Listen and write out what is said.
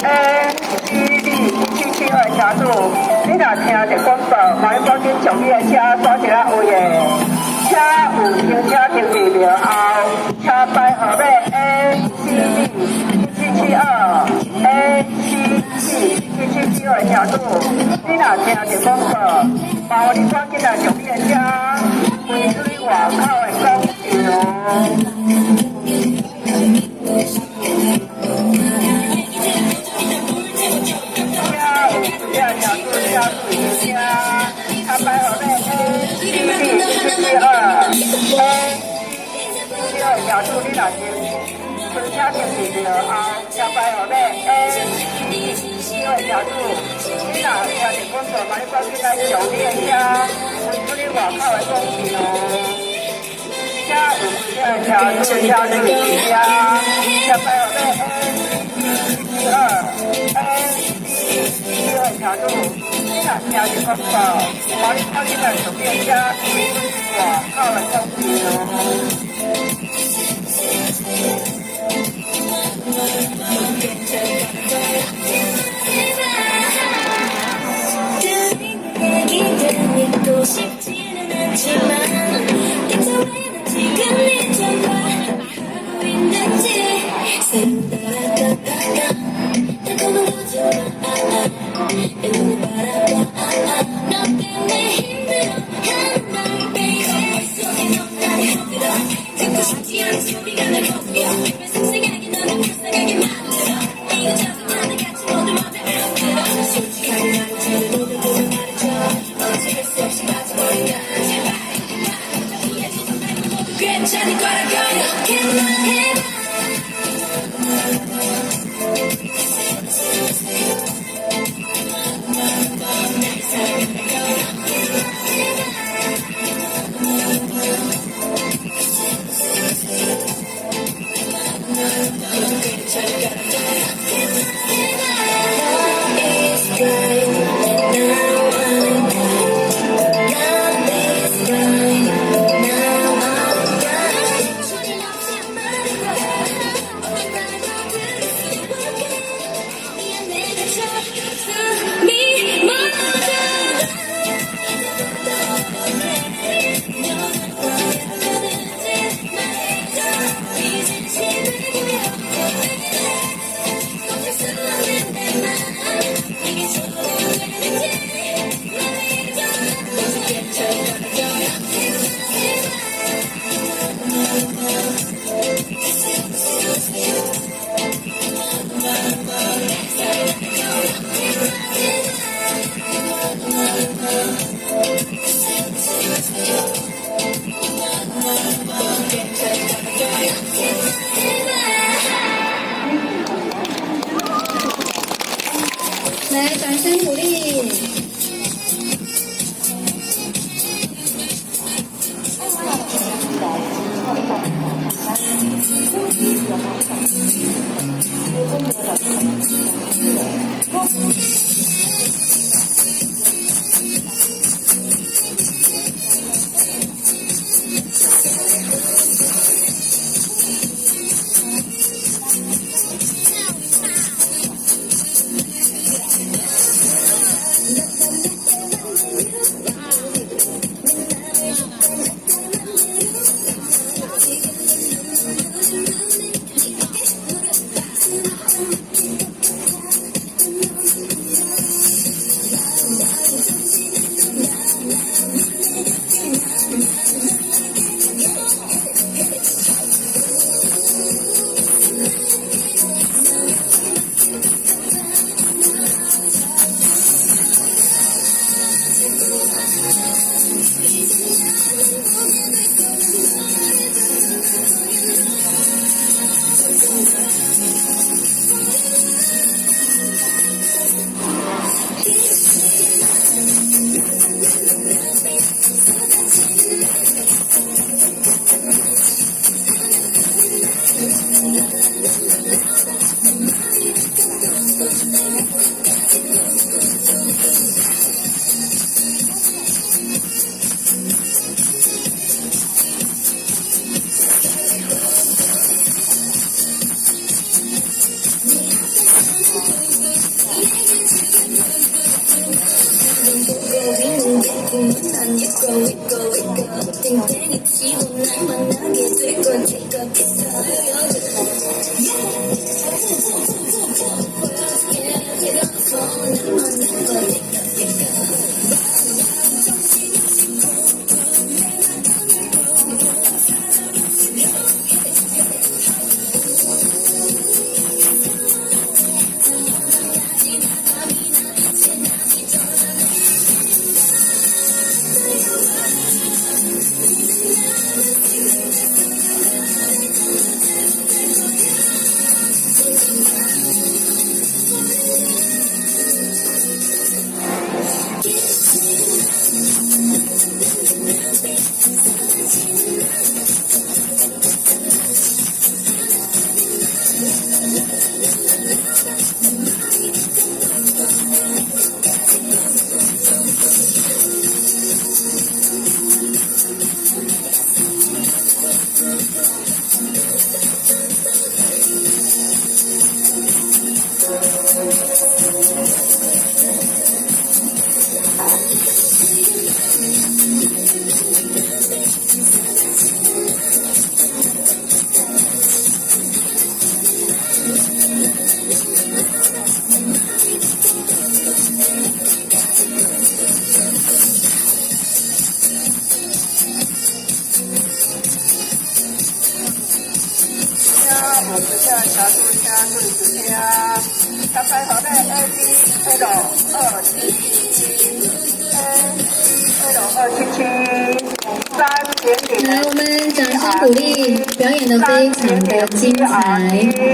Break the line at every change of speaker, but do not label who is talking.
A C D 772车主，你若听着广播，麻烦赶紧将你的车锁起来位的。车有停车停地了后，车牌号码 A C D 772 A C D 772车主，你若听着广播，麻烦你赶紧来将你的车开出外口的公园哦。他摆好嘞 A C D 772 A 772小助理老师，春夏天气了后，他摆好嘞 A C D 772小助，你若听着广播，麻烦你来上你的车，开出你外口的公园哦。车有几辆车，车有几辆，他摆好嘞 A C D 772 A小助。听着广播，麻烦你来上你的车，外口的公园哦。
믿고 싶지는 않지만 왜 지금 네 전화하고 있는지 새로운 따라따따따 달콤한 거죠 내 눈을 바라봐 너 때문에 힘들어하는 날 baby 속에 넌 나를 흔들어 듣고 싶지 않은 소리가 날 거슬려 왜 상상하게 너를 불쌍하게 만들어 이것저것 다 같이 모두 맘에 안 들어 솔직하게 나를 들으려고 보면 말이죠 어쩔 수 없이 빠져버린 나 제발 이해해줘 말고 모두 괜찮을 거라고 이렇게 말해봐
네, 掌声鼓励。
Thank you.
我是下查出加对子加，他拍好的
来，我们掌声鼓励，表演的非常的精彩。